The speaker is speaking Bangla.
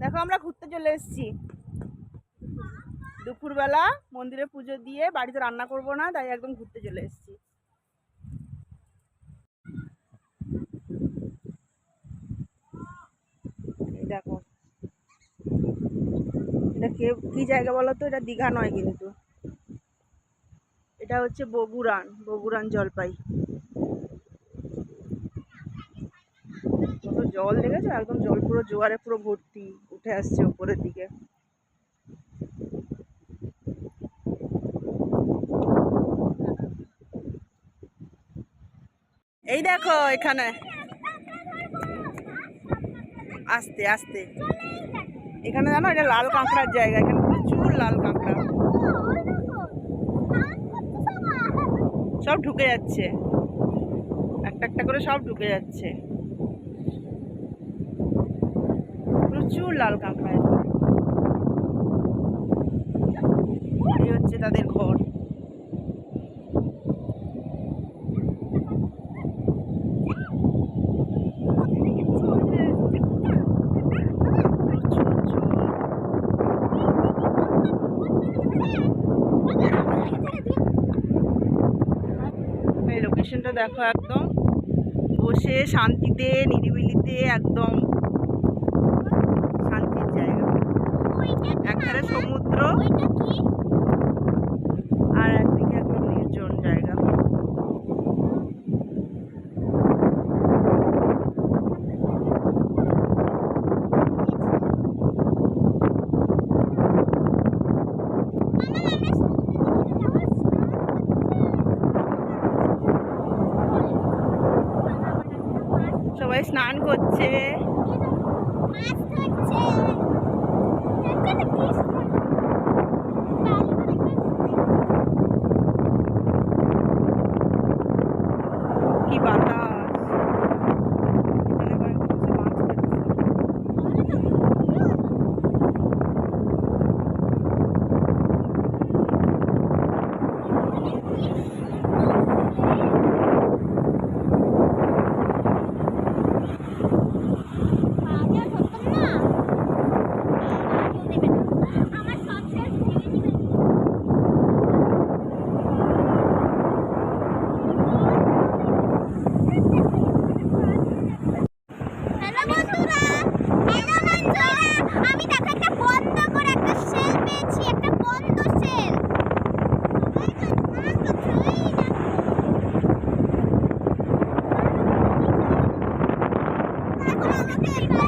দেখো আমরা ঘুরতে চলে এসেছি দুপুরবেলা, মন্দিরে পুজো দিয়ে বাড়িতে রান্না করব না, তাই একদম ঘুরতে চলে এসেছি। এই দেখো, এটা কি জায়গা বলো তো? এটা দীঘা নয় কিন্তু, এটা হচ্ছে বগুড়ান জলপাই। কত জল দেখেছো, একদম জল পুরো জোয়ারে পুরো ভর্তি, উঠে আসছে উপরের দিকে। এই দেখো এখানে, আস্তে আস্তে, এখানে জানো এটা লাল কাঁকড়ার জায়গা, এখানে প্রচুর লাল কাঁকড়া, সব ঢুকে যাচ্ছে, একটা একটা করে সব ঢুকে যাচ্ছে, প্রচুর লাল কাঁকড়া। এই হচ্ছে তাদের ঘর। এই লোকেশনটা দেখো, একদম বসে শান্তিতে নিরিবিলিতে, একদম শান্তির জায়গা। একধারে সমুদ্র আর একদিকে একদম নির্জন জায়গা। সবাই স্নান করছে।